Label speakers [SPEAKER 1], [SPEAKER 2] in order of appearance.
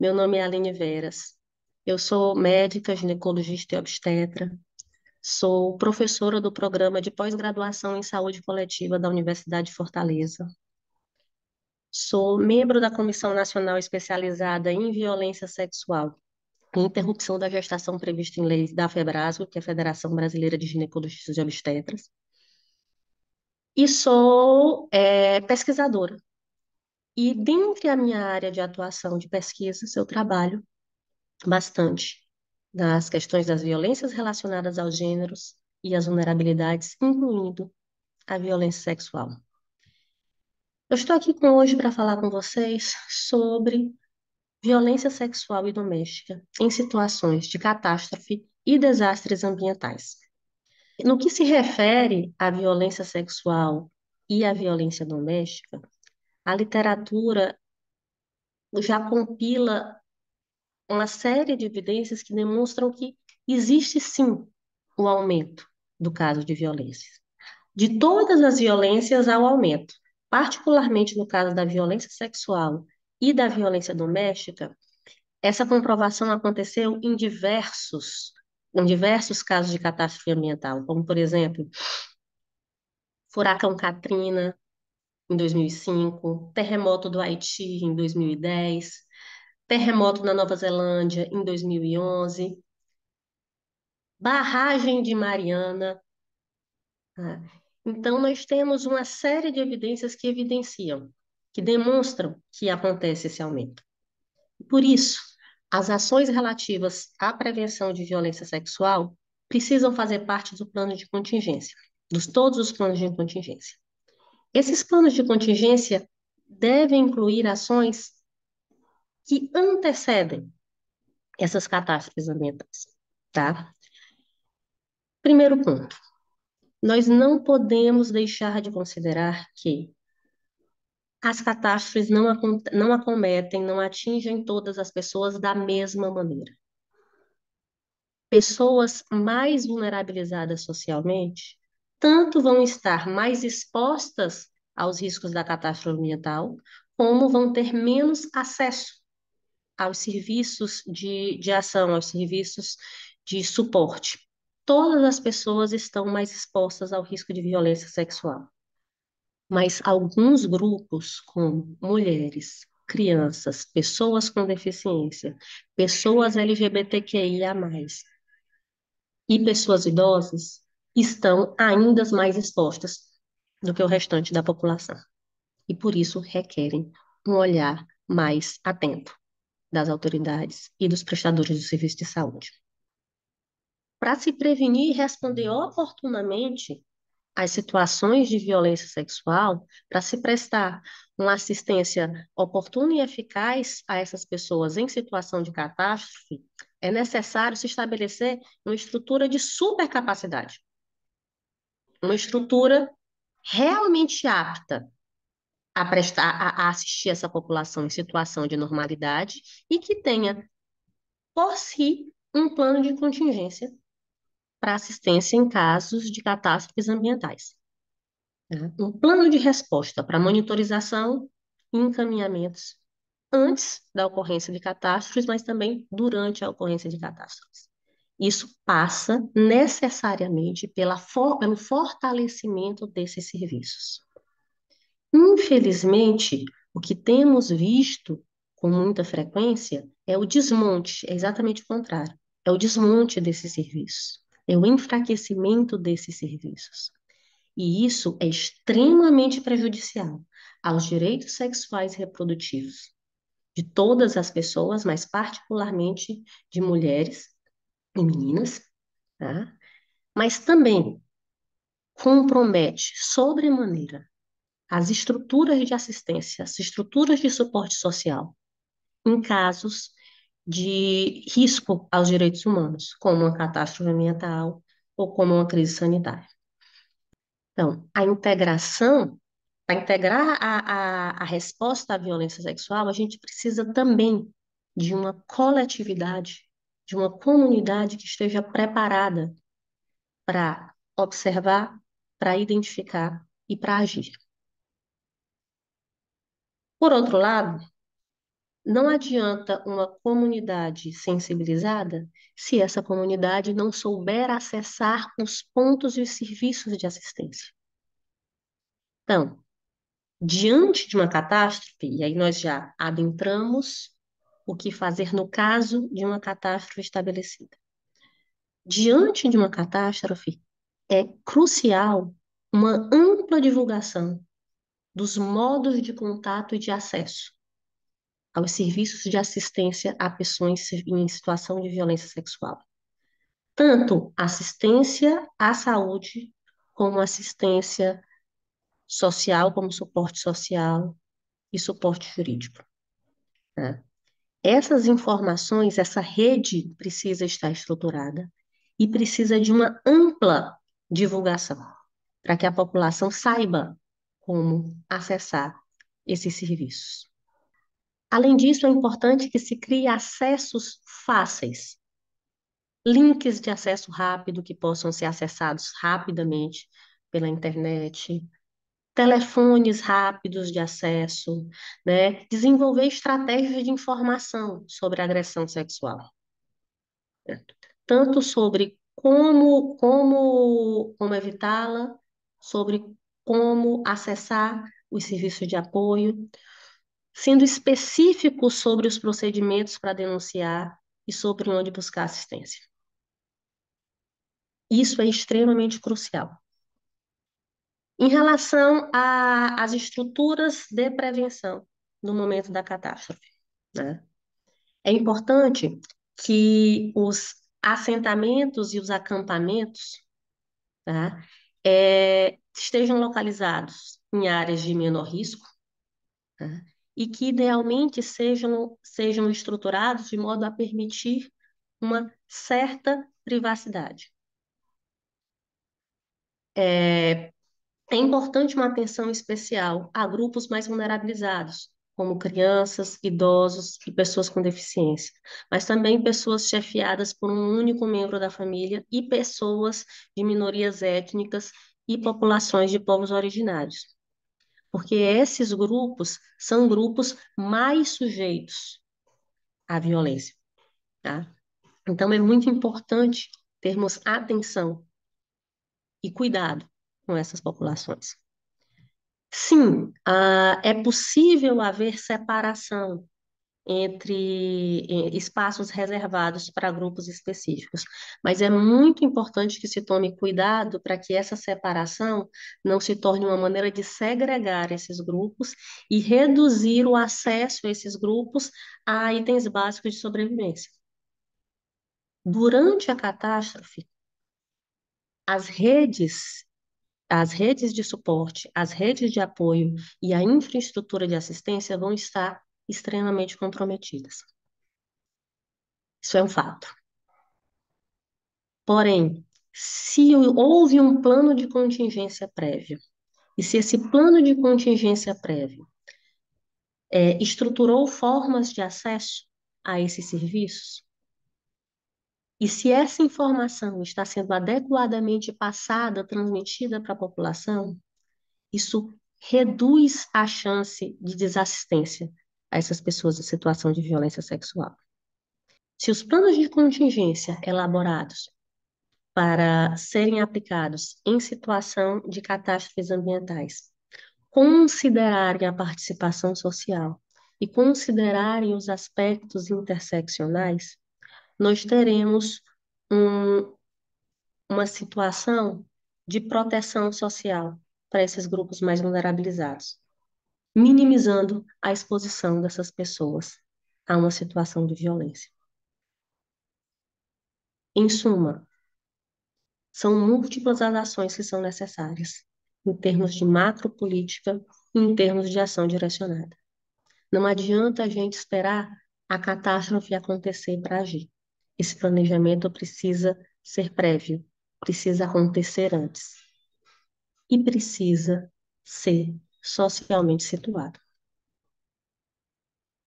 [SPEAKER 1] Meu nome é Aline Veras. Eu sou médica, ginecologista e obstetra. Sou professora do programa de pós-graduação em saúde coletiva da Universidade de Fortaleza. Sou membro da Comissão Nacional Especializada em Violência Sexual e Interrupção da Gestação prevista em lei da FEBRASGO, que é a Federação Brasileira de Ginecologistas e Obstetras. E sou pesquisadora. E dentre a minha área de atuação de pesquisa, eu trabalho bastante das questões das violências relacionadas aos gêneros e às vulnerabilidades, incluindo a violência sexual. Eu estou aqui hoje para falar com vocês sobre violência sexual e doméstica em situações de catástrofe e desastres ambientais. No que se refere à violência sexual e à violência doméstica, a literatura já compila uma série de evidências que demonstram que existe sim o aumento do caso de violência. De todas as violências ao aumento, particularmente no caso da violência sexual e da violência doméstica, essa comprovação aconteceu em diversos casos de catástrofe ambiental, como, por exemplo, furacão Katrina, em 2005, terremoto do Haiti, em 2010, terremoto na Nova Zelândia, em 2011, barragem de Mariana. Tá? Então, nós temos uma série de evidências que evidenciam, que demonstram que acontece esse aumento. Por isso, as ações relativas à prevenção de violência sexual precisam fazer parte do plano de contingência, dos todos os planos de contingência. Esses planos de contingência devem incluir ações que antecedem essas catástrofes ambientais, tá? Primeiro ponto, nós não podemos deixar de considerar que as catástrofes não acometem, não atingem todas as pessoas da mesma maneira. Pessoas mais vulnerabilizadas socialmente, tanto vão estar mais expostas aos riscos da catástrofe ambiental, como vão ter menos acesso aos serviços de ação, aos serviços de suporte. Todas as pessoas estão mais expostas ao risco de violência sexual. Mas alguns grupos, como mulheres, crianças, pessoas com deficiência, pessoas LGBTQIA+, e pessoas idosas, estão ainda mais expostas do que o restante da população. E por isso requerem um olhar mais atento das autoridades e dos prestadores de serviço de saúde. Para se prevenir e responder oportunamente as situações de violência sexual, para se prestar uma assistência oportuna e eficaz a essas pessoas em situação de catástrofe, é necessário se estabelecer uma estrutura de supercapacidade, uma estrutura realmente apta a prestar, a assistir essa população em situação de normalidade e que tenha, por si, um plano de contingência para assistência em casos de catástrofes ambientais. Tá? Um plano de resposta para monitorização e encaminhamentos antes da ocorrência de catástrofes, mas também durante a ocorrência de catástrofes. Isso passa necessariamente pelo fortalecimento desses serviços. Infelizmente, o que temos visto com muita frequência é o desmonte, é exatamente o contrário. É o desmonte desses serviços, é o enfraquecimento desses serviços. E isso é extremamente prejudicial aos direitos sexuais e reprodutivos de todas as pessoas, mas particularmente de mulheres e meninas, tá? Mas também compromete sobremaneira as estruturas de assistência, as estruturas de suporte social em casos de risco aos direitos humanos, como uma catástrofe ambiental ou como uma crise sanitária. Então, a integração, para integrar a resposta à violência sexual, a gente precisa também de uma coletividade, de uma comunidade que esteja preparada para observar, para identificar e para agir. Por outro lado, Não adianta uma comunidade sensibilizada se essa comunidade não souber acessar os pontos e os serviços de assistência. Então, diante de uma catástrofe, e aí nós já adentramos o que fazer no caso de uma catástrofe estabelecida. Diante de uma catástrofe, é crucial uma ampla divulgação dos modos de contato e de acesso aos serviços de assistência a pessoas em situação de violência sexual. Tanto assistência à saúde, como assistência social, como suporte social e suporte jurídico, né? Essas informações, essa rede precisa estar estruturada e precisa de uma ampla divulgação, para que a população saiba como acessar esses serviços. Além disso, é importante que se crie acessos fáceis, links de acesso rápido que possam ser acessados rapidamente pela internet, telefones rápidos de acesso, né? Desenvolver estratégias de informação sobre a agressão sexual, né? Tanto sobre como evitá-la, sobre como acessar os serviços de apoio, sendo específico sobre os procedimentos para denunciar e sobre onde buscar assistência. Isso é extremamente crucial. Em relação às estruturas de prevenção no momento da catástrofe, né? É importante que os assentamentos e os acampamentos, tá, estejam localizados em áreas de menor risco, tá, e que idealmente sejam estruturados de modo a permitir uma certa privacidade. É importante uma atenção especial a grupos mais vulnerabilizados, como crianças, idosos e pessoas com deficiência, mas também pessoas chefiadas por um único membro da família e pessoas de minorias étnicas e populações de povos originários, porque esses grupos são grupos mais sujeitos à violência, tá? Então é muito importante termos atenção e cuidado com essas populações. Sim, é possível haver separação entre espaços reservados para grupos específicos, mas é muito importante que se tome cuidado para que essa separação não se torne uma maneira de segregar esses grupos e reduzir o acesso a esses grupos a itens básicos de sobrevivência. Durante a catástrofe, as redes as redes de suporte, as redes de apoio e a infraestrutura de assistência vão estar extremamente comprometidas. Isso é um fato. Porém, se houve um plano de contingência prévio, e se esse plano de contingência prévio estruturou formas de acesso a esses serviços, e se essa informação está sendo adequadamente passada, transmitida para a população, isso reduz a chance de desassistência a essas pessoas em situação de violência sexual. Se os planos de contingência elaborados para serem aplicados em situação de catástrofes ambientais considerarem a participação social e considerarem os aspectos interseccionais, nós teremos um, uma situação de proteção social para esses grupos mais vulnerabilizados, minimizando a exposição dessas pessoas a uma situação de violência. Em suma, são múltiplas as ações que são necessárias, em termos de macropolítica e em termos de ação direcionada. Não adianta a gente esperar a catástrofe acontecer para agir. Esse planejamento precisa ser prévio, precisa acontecer antes e precisa ser socialmente situado.